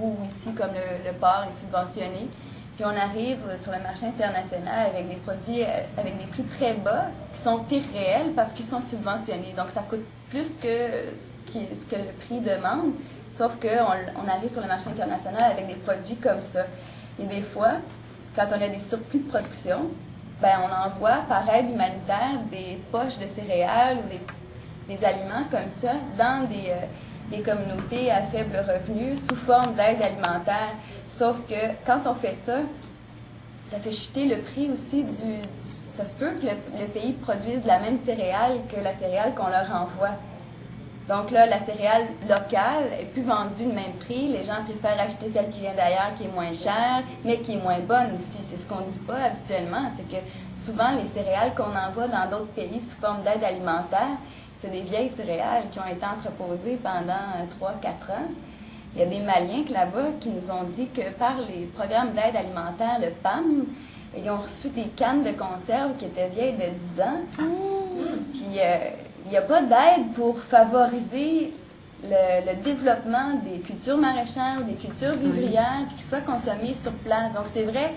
ou ici, comme le porc est subventionné. Puis on arrive sur le marché international avec des produits avec des prix très bas qui sont irréels parce qu'ils sont subventionnés. Donc ça coûte plus que ce que le prix demande, sauf qu'on arrive sur le marché international avec des produits comme ça. Et des fois, quand on a des surplus de production, ben on envoie par aide humanitaire des poches de céréales ou des aliments comme ça dans des communautés à faible revenu sous forme d'aide alimentaire. Sauf que quand on fait ça, ça fait chuter le prix aussi ça se peut que le pays produise la même céréale que la céréale qu'on leur envoie. Donc là, la céréale locale est plus vendue le même prix. Les gens préfèrent acheter celle qui vient d'ailleurs, qui est moins chère, mais qui est moins bonne aussi. C'est ce qu'on ne dit pas habituellement, c'est que souvent les céréales qu'on envoie dans d'autres pays sous forme d'aide alimentaire, c'est des vieilles céréales qui ont été entreposées pendant 3-4 ans. Il y a des Maliens là-bas qui nous ont dit que par les programmes d'aide alimentaire, le PAM, ils ont reçu des cannes de conserve qui étaient vieilles de 10 ans. Puis il n'y a pas d'aide pour favoriser le développement des cultures maraîchères ou des cultures vivrières, puis qui soient consommées sur place. Donc c'est vrai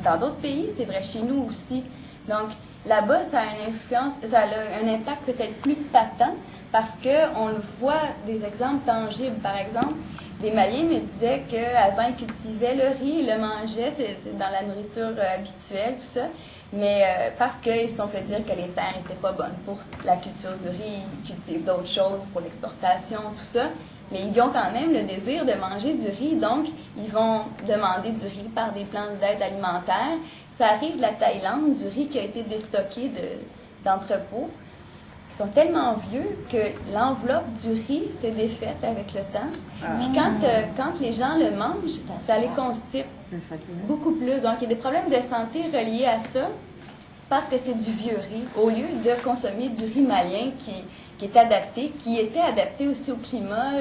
dans d'autres pays, c'est vrai chez nous aussi. Donc là-bas, ça a une influence, ça a un impact peut-être plus patent parce qu'on voit des exemples tangibles. Par exemple, des Maliens me disaient qu'avant, ils cultivaient le riz, ils le mangeaient, c'est dans la nourriture habituelle, tout ça. Mais parce qu'ils se sont fait dire que les terres n'étaient pas bonnes pour la culture du riz, ils cultivent d'autres choses pour l'exportation, tout ça. Mais ils ont quand même le désir de manger du riz, donc ils vont demander du riz par des plans d'aide alimentaire. Ça arrive de la Thaïlande, du riz qui a été déstocké d'entrepôts. Ils sont tellement vieux que l'enveloppe du riz s'est défaite avec le temps. Puis quand les gens le mangent, ça les constipe beaucoup plus. Donc, il y a des problèmes de santé reliés à ça parce que c'est du vieux riz. Au lieu de consommer du riz malien qui est adapté, qui était adapté aussi au climat,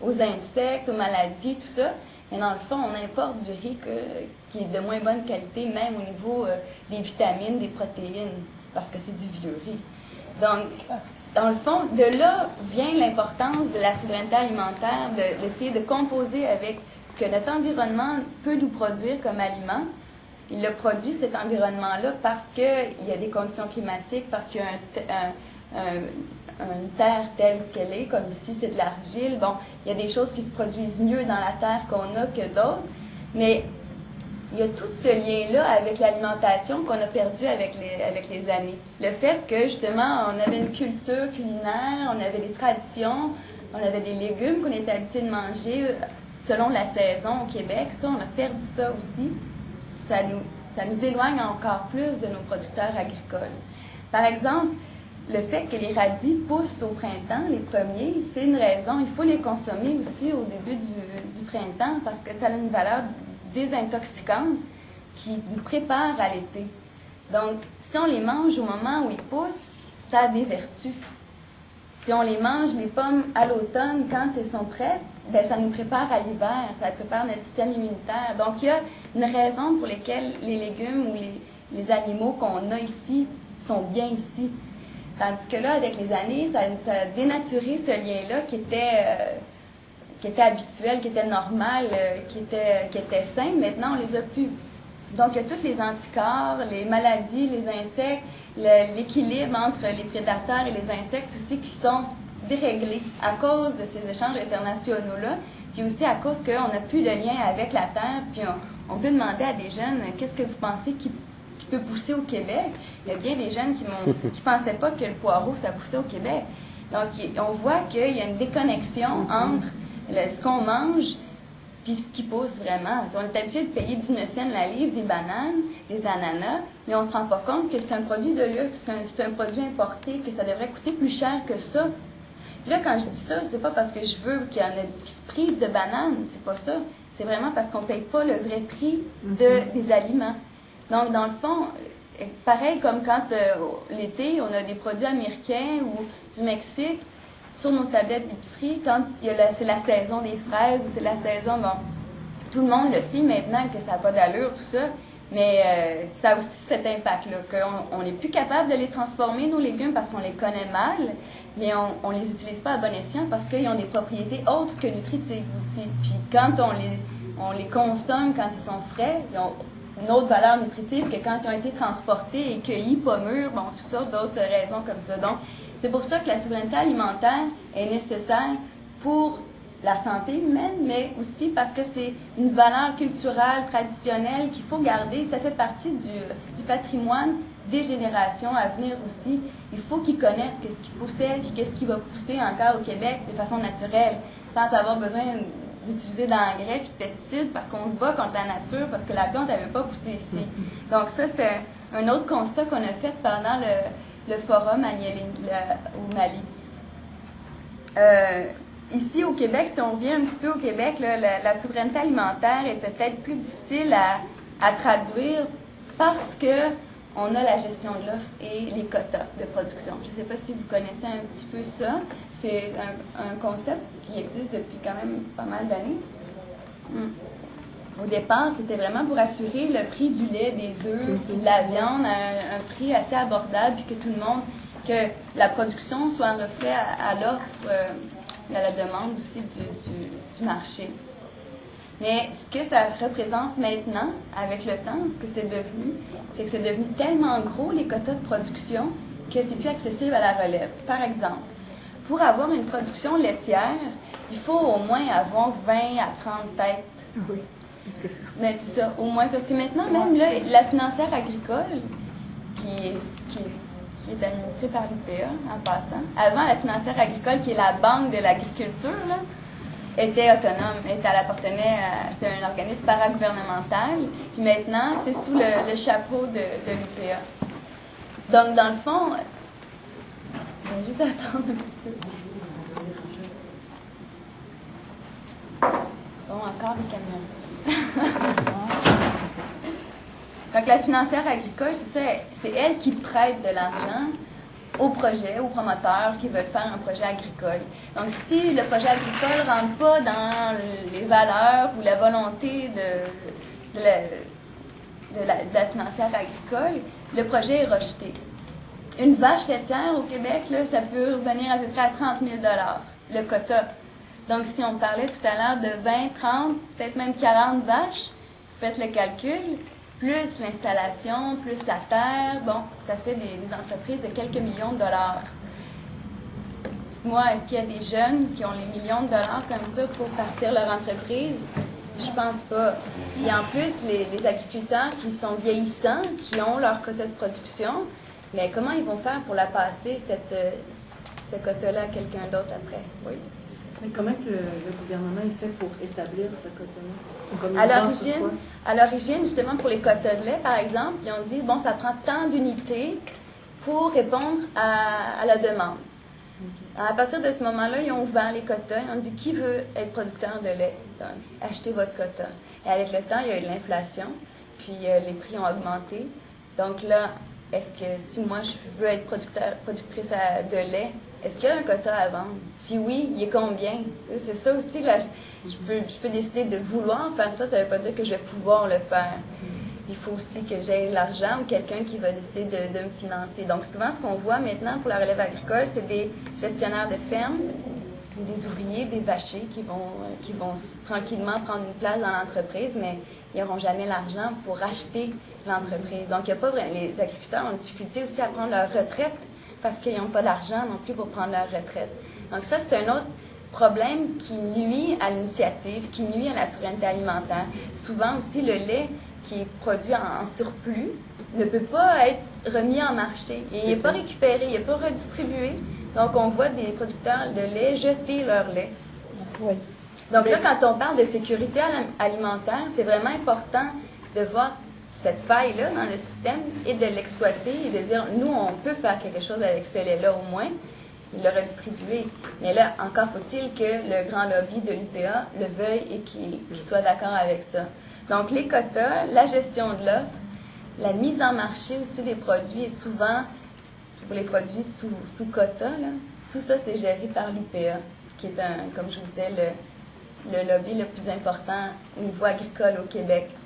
aux insectes, aux maladies, tout ça. Mais dans le fond, on importe du riz qui est de moins bonne qualité, même au niveau des vitamines, des protéines, parce que c'est du vieux riz. Donc, dans le fond, de là vient l'importance de la souveraineté alimentaire, d'essayer de composer avec ce que notre environnement peut nous produire comme aliment. Il le produit, cet environnement-là, parce qu'il y a des conditions climatiques, parce qu'il y a une terre telle qu'elle est, comme ici, c'est de l'argile. Bon, il y a des choses qui se produisent mieux dans la terre qu'on a que d'autres, mais il y a tout ce lien-là avec l'alimentation qu'on a perdu avec les années. Le fait que, justement, on avait une culture culinaire, on avait des traditions, on avait des légumes qu'on était habitués de manger selon la saison au Québec. Ça, on a perdu ça aussi. Ça nous éloigne encore plus de nos producteurs agricoles. Par exemple, le fait que les radis poussent au printemps, les premiers, c'est une raison. Il faut les consommer aussi au début du printemps parce que ça a une valeur désintoxicante qui nous prépare à l'été. Donc, si on les mange au moment où ils poussent, ça a des vertus. Si on les mange, les pommes, à l'automne, quand elles sont prêtes, bien, ça nous prépare à l'hiver, ça prépare notre système immunitaire. Donc, il y a une raison pour laquelle les légumes ou les animaux qu'on a ici sont bien ici. Tandis que là, avec les années, ça a dénaturé ce lien-là qui était habituel, qui était normal, qui était sain. Maintenant, on les a plus. Donc, il y a tous les anticorps, les maladies, les insectes, l'équilibre entre les prédateurs et les insectes aussi qui sont déréglés à cause de ces échanges internationaux-là, puis aussi à cause qu'on n'a plus de lien avec la terre, puis on peut demander à des jeunes, qu'est-ce que vous pensez qui peut pousser au Québec? Il y a bien des jeunes qui ne pensaient pas que le poireau, ça poussait au Québec. Donc, on voit qu'il y a une déconnexion entre ce qu'on mange puis ce qui pousse vraiment. On est habitué de payer 19 cents la livre des bananes, des ananas, mais on ne se rend pas compte que c'est un produit de luxe, que c'est un produit importé, que ça devrait coûter plus cher que ça. Puis là, quand je dis ça, c'est pas parce que je veux qu'il y en ait qui se privent de bananes, c'est pas ça. C'est vraiment parce qu'on ne paye pas le vrai prix des aliments. Donc, dans le fond, pareil comme quand l'été, on a des produits américains ou du Mexique sur nos tablettes d'épicerie, quand c'est la saison des fraises ou c'est la saison, bon, tout le monde le sait maintenant que ça n'a pas d'allure, tout ça, mais ça a aussi cet impact-là, qu'on n'est plus capable de les transformer, nos légumes, parce qu'on les connaît mal, mais on les utilise pas à bon escient parce qu'ils ont des propriétés autres que nutritives aussi. Puis quand on les consomme quand ils sont frais, ils ont une autre valeur nutritive que quand ils ont été transportés et cueillis, pas mûrs, bon, toutes sortes d'autres raisons comme ça. Donc, c'est pour ça que la souveraineté alimentaire est nécessaire pour la santé humaine, mais aussi parce que c'est une valeur culturelle, traditionnelle qu'il faut garder. Ça fait partie du patrimoine des générations à venir aussi. Il faut qu'ils connaissent qu'est-ce qui poussait et qu'est-ce qui va pousser encore au Québec de façon naturelle, sans avoir besoin d'utiliser d'engrais et de pesticides parce qu'on se bat contre la nature, parce que la plante n'avait pas poussé ici. Donc ça, c'était un autre constat qu'on a fait pendant le forum à au Mali. Ici, au Québec, si on revient un petit peu au Québec, là, la souveraineté alimentaire est peut-être plus difficile à traduire parce que on a la gestion de l'offre et les quotas de production. Je ne sais pas si vous connaissez un petit peu ça. C'est un concept qui existe depuis quand même pas mal d'années. Au départ, c'était vraiment pour assurer le prix du lait, des œufs, puis de la viande à un prix assez abordable, puis que tout le monde, que la production soit un reflet à l'offre et à la demande aussi du marché. Mais ce que ça représente maintenant, avec le temps, ce que c'est devenu, c'est que c'est devenu tellement gros, les quotas de production, que c'est plus accessible à la relève. Par exemple, pour avoir une production laitière, il faut au moins avoir 20 à 30 têtes. Oui. Mais c'est ça, au moins, parce que maintenant, même là, la financière agricole, qui est administrée par l'UPA, en passant, avant, la financière agricole, qui est la banque de l'agriculture, là, était autonome, elle appartenait à, c'est un organisme paragouvernemental, puis maintenant, c'est sous le chapeau de l'UPA. Donc, dans le fond, je vais juste attendre un petit peu. Bon, encore des camions. Donc, la financière agricole, c'est ça, c'est elle qui prête de l'argent aux projets, aux promoteurs qui veulent faire un projet agricole. Donc, si le projet agricole ne rentre pas dans les valeurs ou la volonté de la financière agricole, le projet est rejeté. Une vache laitière au Québec, là, ça peut revenir à peu près à 30 000 $, le quota. Donc, si on parlait tout à l'heure de 20, 30, peut-être même 40 vaches, faites le calcul, plus l'installation, plus la terre, bon, ça fait des entreprises de quelques millions de dollars. Dites-moi, est-ce qu'il y a des jeunes qui ont les millions de dollars comme ça pour partir leur entreprise? Je pense pas. Puis en plus, les agriculteurs qui sont vieillissants, qui ont leur quota de production, mais comment ils vont faire pour la passer, ce quota-là, à quelqu'un d'autre après? Oui. Mais comment que le gouvernement est fait pour établir ce quota-là? À l'origine, justement, pour les quotas de lait, par exemple, ils ont dit, bon, ça prend tant d'unités pour répondre à la demande. À partir de ce moment-là, ils ont ouvert les quotas. Ils ont dit, qui veut être producteur de lait? Donc, achetez votre quota. Et avec le temps, il y a eu de l'inflation, puis les prix ont augmenté. Donc là, est-ce que si moi, je veux être productrice de lait, est-ce qu'il y a un quota à vendre? Si oui, il est combien? C'est ça aussi, là, je peux décider de vouloir faire ça, ça ne veut pas dire que je vais pouvoir le faire. Il faut aussi que j'aie l'argent ou quelqu'un qui va décider de me financer. Donc souvent, ce qu'on voit maintenant pour la relève agricole, c'est des gestionnaires de fermes, des ouvriers, des vachers qui vont tranquillement prendre une place dans l'entreprise, mais ils n'auront jamais l'argent pour acheter l'entreprise. Donc, il y a pas vraiment, les agriculteurs ont une difficulté aussi à prendre leur retraite parce qu'ils n'ont pas d'argent non plus pour prendre leur retraite. Donc ça, c'est un autre problème qui nuit à l'initiative, qui nuit à la souveraineté alimentaire. Souvent aussi, le lait qui est produit en surplus ne peut pas être remis en marché. Et il n'est pas récupéré, il n'est pas redistribué. Donc, on voit des producteurs de lait jeter leur lait. Oui. Donc là, quand on parle de sécurité alimentaire, c'est vraiment important de voir cette faille-là dans le système et de l'exploiter et de dire, nous, on peut faire quelque chose avec ce lait-là au moins, et le redistribuer. Mais là, encore faut-il que le grand lobby de l'UPA le veuille et qu'il soit d'accord avec ça. Donc, les quotas, la gestion de l'offre, la mise en marché aussi des produits et souvent, pour les produits sous quota, là, tout ça, c'est géré par l'UPA, qui est, comme je vous disais, le lobby le plus important au niveau agricole au Québec.